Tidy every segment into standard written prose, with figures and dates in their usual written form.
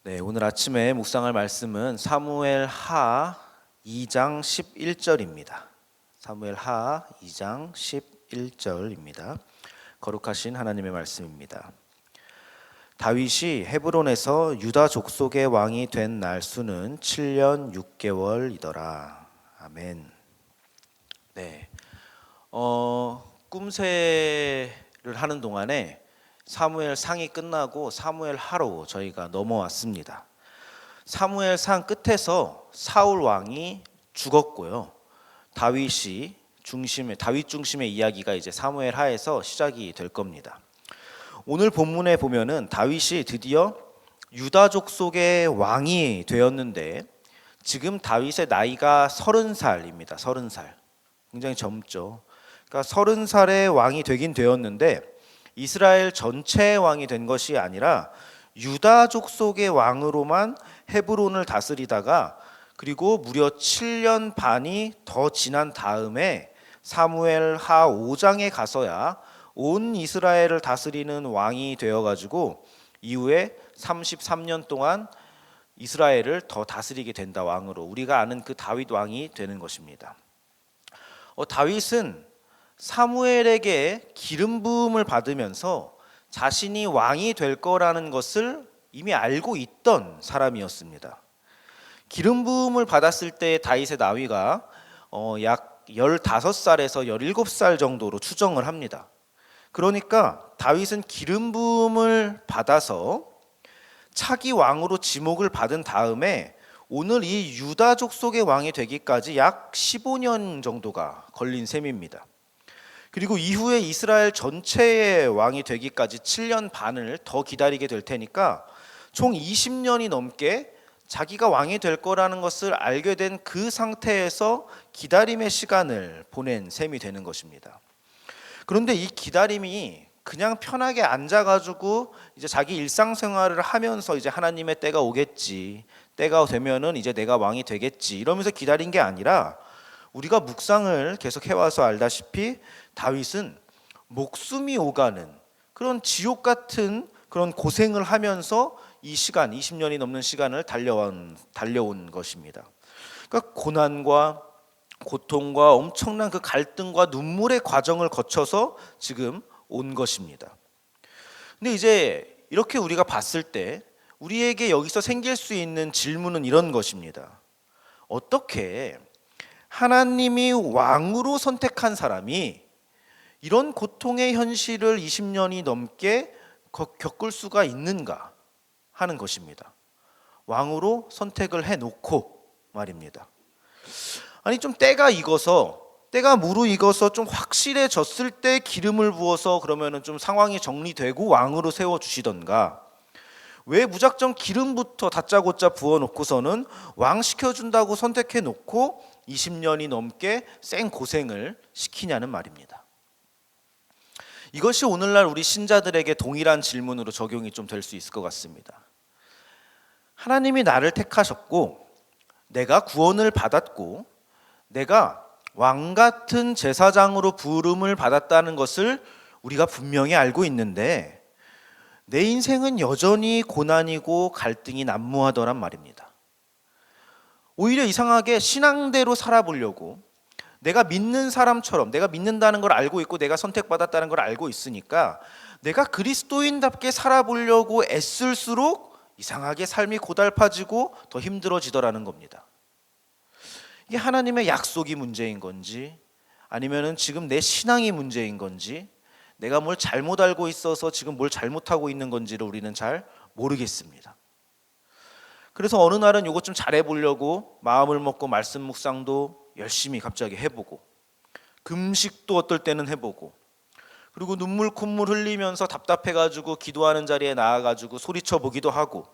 네, 오늘 아침에 묵상할 말씀은 사무엘 하 2장 11절입니다. 사무엘 하 2장 11절입니다. 거룩하신 하나님의 말씀입니다. 다윗이 헤브론에서 유다 족속의 왕이 된 날 수는 7년 6개월이더라. 아멘. 네, 꿈새를 하는 동안에 사무엘 상이 끝나고 사무엘 하로 저희가 넘어왔습니다. 사무엘 상 끝에서 사울 왕이 죽었고요. 다윗 중심의 이야기가 이제 사무엘 하에서 시작이 될 겁니다. 오늘 본문에 보면은 다윗이 드디어 유다족 속의 왕이 되었는데 지금 다윗의 나이가 30살입니다. 30살. 굉장히 젊죠. 그러니까 30살의 왕이 되긴 되었는데 이스라엘 전체의 왕이 된 것이 아니라 유다족 속의 왕으로만 헤브론을 다스리다가 그리고 무려 7년 반이 더 지난 다음에 사무엘 하 5장에 가서야 온 이스라엘을 다스리는 왕이 되어가지고 이후에 33년 동안 이스라엘을 더 다스리게 된다. 왕으로 우리가 아는 그 다윗 왕이 되는 것입니다. 다윗은 사무엘에게 기름 부음을 받으면서 자신이 왕이 될 거라는 것을 이미 알고 있던 사람이었습니다. 기름 부음을 받았을 때 다윗의 나이가 약 15살에서 17살 정도로 추정을 합니다. 그러니까 다윗은 기름 부음을 받아서 차기 왕으로 지목을 받은 다음에 오늘 이 유다족 속의 왕이 되기까지 약 15년 정도가 걸린 셈입니다. 그리고 이후에 이스라엘 전체의 왕이 되기까지 7년 반을 더 기다리게 될 테니까 총 20년이 넘게 자기가 왕이 될 거라는 것을 알게 된 그 상태에서 기다림의 시간을 보낸 셈이 되는 것입니다. 그런데 이 기다림이 그냥 편하게 앉아가지고 이제 자기 일상생활을 하면서 이제 하나님의 때가 오겠지, 때가 되면은 이제 내가 왕이 되겠지 이러면서 기다린 게 아니라 우리가 묵상을 계속 해와서 알다시피 다윗은 목숨이 오가는 그런 지옥 같은 그런 고생을 하면서 이 시간 20년이 넘는 시간을 달려온 것입니다. 그러니까 고난과 고통과 엄청난 그 갈등과 눈물의 과정을 거쳐서 지금 온 것입니다. 근데 이제 이렇게 우리가 봤을 때 우리에게 여기서 생길 수 있는 질문은 이런 것입니다. 어떻게 하나님이 왕으로 선택한 사람이 이런 고통의 현실을 20년이 넘게 겪을 수가 있는가 하는 것입니다. 왕으로 선택을 해놓고 말입니다. 아니 좀 때가 무르익어서 좀 확실해졌을 때 기름을 부어서 그러면은 좀 상황이 정리되고 왕으로 세워주시던가 왜 무작정 기름부터 다짜고짜 부어놓고서는 왕 시켜준다고 선택해놓고 20년이 넘게 생 고생을 시키냐는 말입니다. 이것이 오늘날 우리 신자들에게 동일한 질문으로 적용이 좀 될 수 있을 것 같습니다. 하나님이 나를 택하셨고 내가 구원을 받았고 내가 왕 같은 제사장으로 부름을 받았다는 것을 우리가 분명히 알고 있는데 내 인생은 여전히 고난이고 갈등이 난무하더란 말입니다. 오히려 이상하게 신앙대로 살아보려고 내가 믿는 사람처럼 내가 믿는다는 걸 알고 있고 내가 선택받았다는 걸 알고 있으니까 내가 그리스도인답게 살아보려고 애쓸수록 이상하게 삶이 고달파지고 더 힘들어지더라는 겁니다. 이게 하나님의 약속이 문제인 건지 아니면은 지금 내 신앙이 문제인 건지 내가 뭘 잘못 알고 있어서 지금 뭘 잘못하고 있는 건지를 우리는 잘 모르겠습니다. 그래서 어느 날은 이것 좀 잘해보려고 마음을 먹고 말씀 묵상도 열심히 갑자기 해보고 금식도 어떨 때는 해보고 그리고 눈물 콧물 흘리면서 답답해가지고 기도하는 자리에 나와가지고 소리쳐 보기도 하고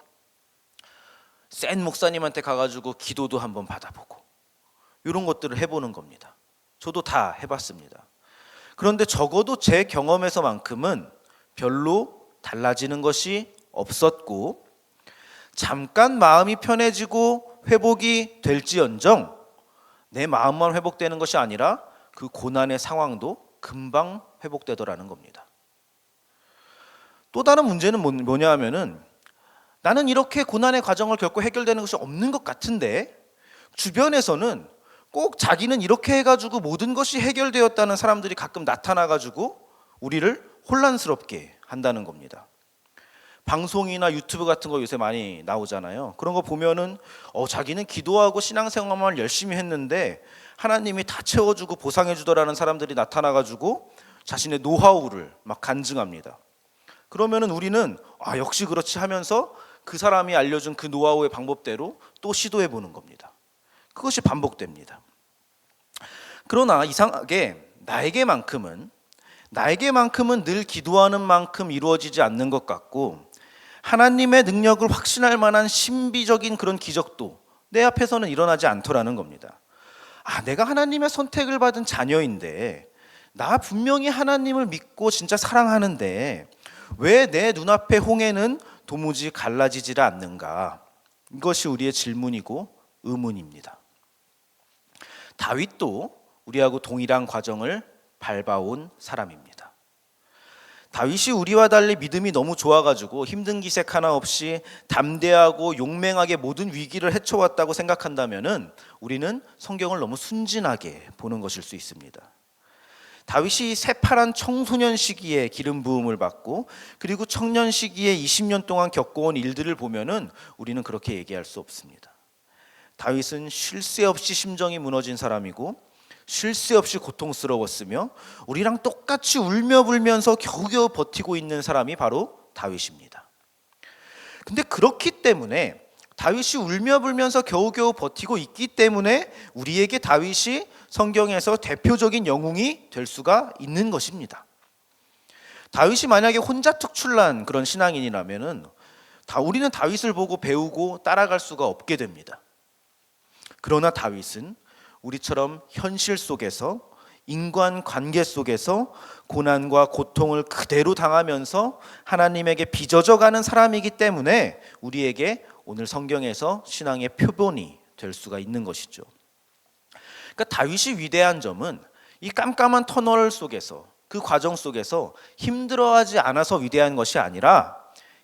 센 목사님한테 가가지고 기도도 한번 받아보고 이런 것들을 해보는 겁니다. 저도 다 해봤습니다. 그런데 적어도 제 경험에서만큼은 별로 달라지는 것이 없었고 잠깐 마음이 편해지고 회복이 될지언정 내 마음만 회복되는 것이 아니라 그 고난의 상황도 금방 회복되더라는 겁니다. 또 다른 문제는 뭐냐 하면은 나는 이렇게 고난의 과정을 겪고 해결되는 것이 없는 것 같은데 주변에서는 꼭 자기는 이렇게 해가지고 모든 것이 해결되었다는 사람들이 가끔 나타나가지고 우리를 혼란스럽게 한다는 겁니다. 방송이나 유튜브 같은 거 요새 많이 나오잖아요. 그런 거 보면은 자기는 기도하고 신앙생활만 열심히 했는데 하나님이 다 채워주고 보상해주더라는 사람들이 나타나가지고 자신의 노하우를 막 간증합니다. 그러면은 우리는 역시 그렇지 하면서 그 사람이 알려준 그 노하우의 방법대로 또 시도해 보는 겁니다. 그것이 반복됩니다. 그러나 이상하게 나에게만큼은 늘 기도하는 만큼 이루어지지 않는 것 같고 하나님의 능력을 확신할 만한 신비적인 그런 기적도 내 앞에서는 일어나지 않더라는 겁니다. 내가 하나님의 선택을 받은 자녀인데 나 분명히 하나님을 믿고 진짜 사랑하는데 왜 내 눈앞의 홍해는 도무지 갈라지질 않는가? 이것이 우리의 질문이고 의문입니다. 다윗도 우리하고 동일한 과정을 밟아온 사람입니다. 다윗이 우리와 달리 믿음이 너무 좋아가지고 힘든 기색 하나 없이 담대하고 용맹하게 모든 위기를 헤쳐왔다고 생각한다면은 우리는 성경을 너무 순진하게 보는 것일 수 있습니다. 다윗이 새파란 청소년 시기에 기름 부음을 받고 그리고 청년 시기에 20년 동안 겪어온 일들을 보면은 우리는 그렇게 얘기할 수 없습니다. 다윗은 쉴 새 없이 심정이 무너진 사람이고 쉴 새 없이 고통스러웠으며 우리랑 똑같이 울며 불면서 겨우겨우 버티고 있는 사람이 바로 다윗입니다. 근데 그렇기 때문에 다윗이 울며 불면서 겨우겨우 버티고 있기 때문에 우리에게 다윗이 성경에서 대표적인 영웅이 될 수가 있는 것입니다. 다윗이 만약에 혼자 특출난 그런 신앙인이라면은 우리는 다윗을 보고 배우고 따라갈 수가 없게 됩니다. 그러나 다윗은 우리처럼 현실 속에서 인간관계 속에서 고난과 고통을 그대로 당하면서 하나님에게 빚어져가는 사람이기 때문에 우리에게 오늘 성경에서 신앙의 표본이 될 수가 있는 것이죠. 그러니까 다윗이 위대한 점은 이 깜깜한 터널 속에서 그 과정 속에서 힘들어하지 않아서 위대한 것이 아니라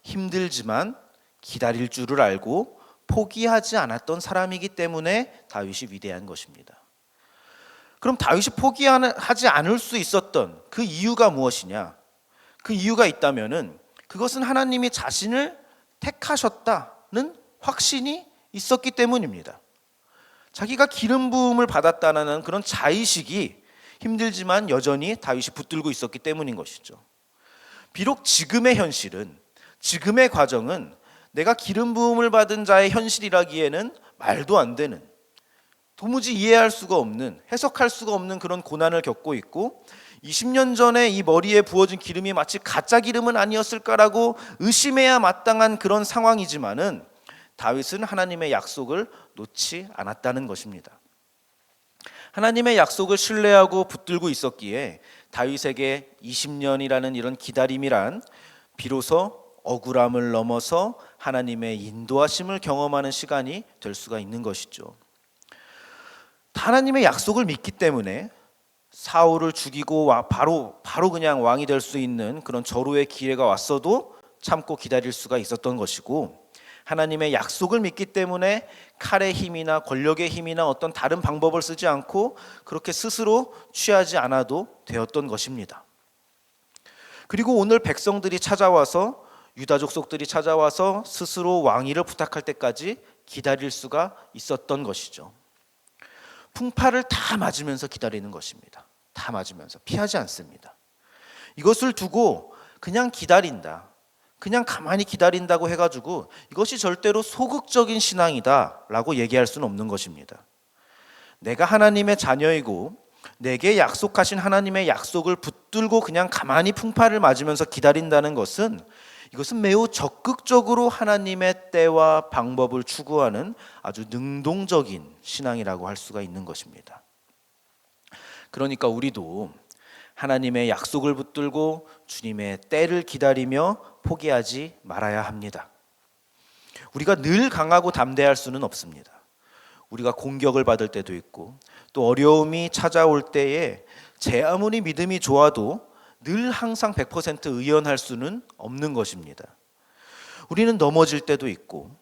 힘들지만 기다릴 줄을 알고 포기하지 않았던 사람이기 때문에 다윗이 위대한 것입니다. 그럼 다윗이 포기하지 않을 수 있었던 그 이유가 무엇이냐? 그 이유가 있다면은 그것은 하나님이 자신을 택하셨다는 확신이 있었기 때문입니다. 자기가 기름 부음을 받았다는 그런 자의식이 힘들지만 여전히 다윗이 붙들고 있었기 때문인 것이죠. 비록 지금의 현실은, 지금의 과정은 내가 기름 부음을 받은 자의 현실이라기에는 말도 안 되는, 도무지 이해할 수가 없는, 해석할 수가 없는 그런 고난을 겪고 있고 20년 전에 이 머리에 부어진 기름이 마치 가짜 기름은 아니었을까라고 의심해야 마땅한 그런 상황이지만은 다윗은 하나님의 약속을 놓지 않았다는 것입니다. 하나님의 약속을 신뢰하고 붙들고 있었기에 다윗에게 20년이라는 이런 기다림이란 비로소 억울함을 넘어서 하나님의 인도하심을 경험하는 시간이 될 수가 있는 것이죠. 하나님의 약속을 믿기 때문에 사울을 죽이고 바로 그냥 왕이 될 수 있는 그런 절호의 기회가 왔어도 참고 기다릴 수가 있었던 것이고, 하나님의 약속을 믿기 때문에 칼의 힘이나 권력의 힘이나 어떤 다른 방법을 쓰지 않고 그렇게 스스로 취하지 않아도 되었던 것입니다. 그리고 오늘 백성들이 찾아와서, 유다 족속들이 찾아와서 스스로 왕위를 부탁할 때까지 기다릴 수가 있었던 것이죠. 풍파를 다 맞으면서 기다리는 것입니다. 다 맞으면서 피하지 않습니다. 이것을 두고 그냥 기다린다, 그냥 가만히 기다린다고 해가지고 이것이 절대로 소극적인 신앙이다 라고 얘기할 수는 없는 것입니다. 내가 하나님의 자녀이고 내게 약속하신 하나님의 약속을 붙들고 그냥 가만히 풍파를 맞으면서 기다린다는 것은, 이것은 매우 적극적으로 하나님의 때와 방법을 추구하는 아주 능동적인 신앙이라고 할 수가 있는 것입니다. 그러니까 우리도 하나님의 약속을 붙들고 주님의 때를 기다리며 포기하지 말아야 합니다. 우리가 늘 강하고 담대할 수는 없습니다. 우리가 공격을 받을 때도 있고 또 어려움이 찾아올 때에 제 아무리 믿음이 좋아도 늘 항상 100% 의연할 수는 없는 것입니다. 우리는 넘어질 때도 있고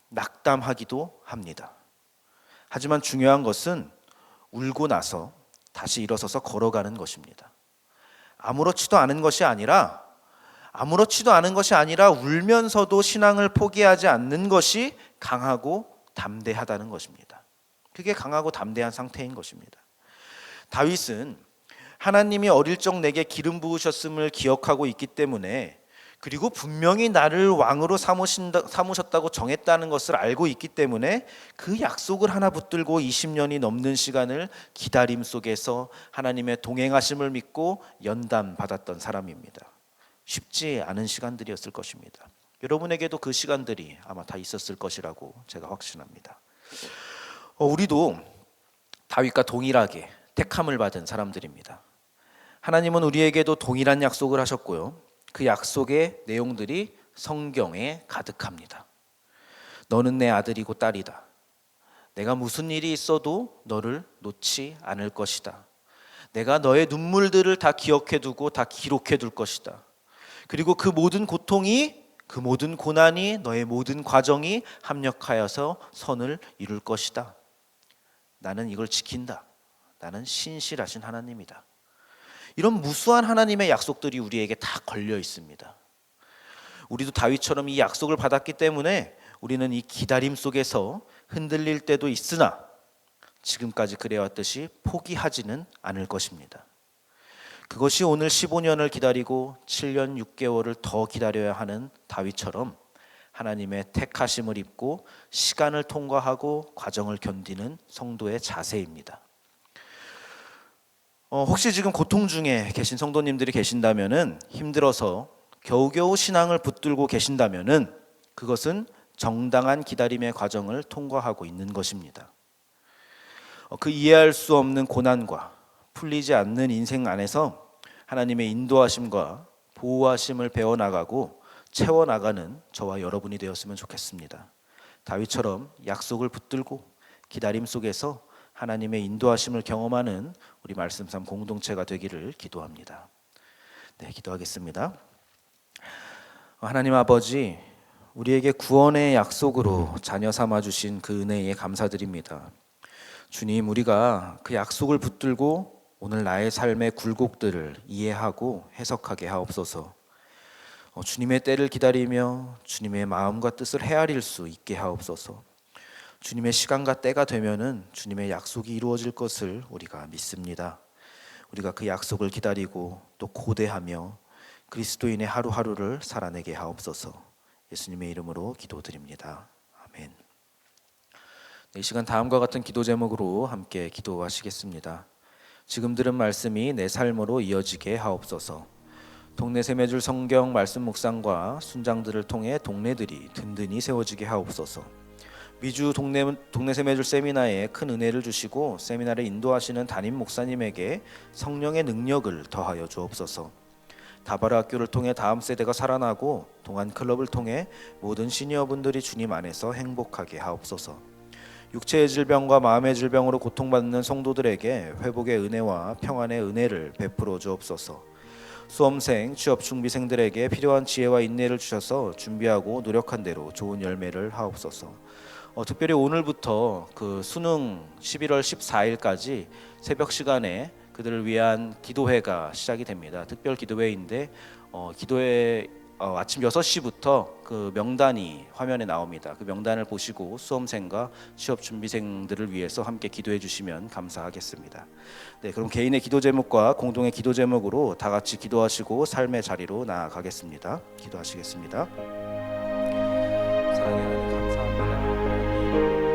낙담하기도 합니다. 하지만 중요한 것은 울고 나서 다시 일어서서 걸어가는 것입니다. 아무렇지도 않은 것이 아니라 울면서도 신앙을 포기하지 않는 것이 강하고 담대하다는 것입니다. 그게 강하고 담대한 상태인 것입니다. 다윗은 하나님이 어릴 적 내게 기름 부으셨음을 기억하고 있기 때문에, 그리고 분명히 나를 왕으로 삼으셨다고 정했다는 것을 알고 있기 때문에 그 약속을 하나 붙들고 20년이 넘는 시간을 기다림 속에서 하나님의 동행하심을 믿고 연단받았던 사람입니다. 쉽지 않은 시간들이었을 것입니다. 여러분에게도 그 시간들이 아마 다 있었을 것이라고 제가 확신합니다. 우리도 다윗과 동일하게 택함을 받은 사람들입니다. 하나님은 우리에게도 동일한 약속을 하셨고요. 그 약속의 내용들이 성경에 가득합니다. 너는 내 아들이고 딸이다. 내가 무슨 일이 있어도 너를 놓지 않을 것이다. 내가 너의 눈물들을 다 기억해두고 다 기록해둘 것이다. 그리고 그 모든 고통이, 그 모든 고난이, 너의 모든 과정이 합력하여서 선을 이룰 것이다. 나는 이걸 지킨다. 나는 신실하신 하나님이다. 이런 무수한 하나님의 약속들이 우리에게 다 걸려 있습니다. 우리도 다윗처럼 이 약속을 받았기 때문에 우리는 이 기다림 속에서 흔들릴 때도 있으나 지금까지 그래왔듯이 포기하지는 않을 것입니다. 그것이 오늘 15년을 기다리고 7년 6개월을 더 기다려야 하는 다윗처럼 하나님의 택하심을 입고 시간을 통과하고 과정을 견디는 성도의 자세입니다. 혹시 지금 고통 중에 계신 성도님들이 계신다면은, 힘들어서 겨우겨우 신앙을 붙들고 계신다면은 그것은 정당한 기다림의 과정을 통과하고 있는 것입니다. 그 이해할 수 없는 고난과 풀리지 않는 인생 안에서 하나님의 인도하심과 보호하심을 배워나가고 채워나가는 저와 여러분이 되었으면 좋겠습니다. 다윗처럼 약속을 붙들고 기다림 속에서 하나님의 인도하심을 경험하는 우리 말씀삼 공동체가 되기를 기도합니다. 네, 기도하겠습니다. 하나님 아버지, 우리에게 구원의 약속으로 자녀 삼아 주신 그 은혜에 감사드립니다. 주님, 우리가 그 약속을 붙들고 오늘 나의 삶의 굴곡들을 이해하고 해석하게 하옵소서. 주님의 때를 기다리며 주님의 마음과 뜻을 헤아릴 수 있게 하옵소서. 주님의 시간과 때가 되면은 주님의 약속이 이루어질 것을 우리가 믿습니다. 우리가 그 약속을 기다리고 또 고대하며 그리스도인의 하루하루를 살아내게 하옵소서. 예수님의 이름으로 기도드립니다. 아멘. 이 시간 다음과 같은 기도 제목으로 함께 기도하시겠습니다. 지금 들은 말씀이 내 삶으로 이어지게 하옵소서. 동네 세매줄 성경 말씀 묵상과 순장들을 통해 동네들이 든든히 세워지게 하옵소서. 미주 동네 세매줄 세미나에 큰 은혜를 주시고 세미나를 인도하시는 담임 목사님에게 성령의 능력을 더하여 주옵소서. 다바르 학교를 통해 다음 세대가 살아나고 동안 클럽을 통해 모든 시니어분들이 주님 안에서 행복하게 하옵소서. 육체의 질병과 마음의 질병으로 고통받는 성도들에게 회복의 은혜와 평안의 은혜를 베풀어 주옵소서. 수험생, 취업 준비생들에게 필요한 지혜와 인내를 주셔서 준비하고 노력한 대로 좋은 열매를 하옵소서. 특별히 오늘부터 그 수능 11월 14일까지 새벽 시간에 그들을 위한 기도회가 시작이 됩니다. 특별 기도회인데 기도회 아침 6시부터 그 명단이 화면에 나옵니다. 그 명단을 보시고 수험생과 취업 준비생들을 위해서 함께 기도해 주시면 감사하겠습니다. 네, 그럼 개인의 기도 제목과 공동의 기도 제목으로 다 같이 기도하시고 삶의 자리로 나아가겠습니다. 기도하시겠습니다. 사랑의 하나님 감사합니다.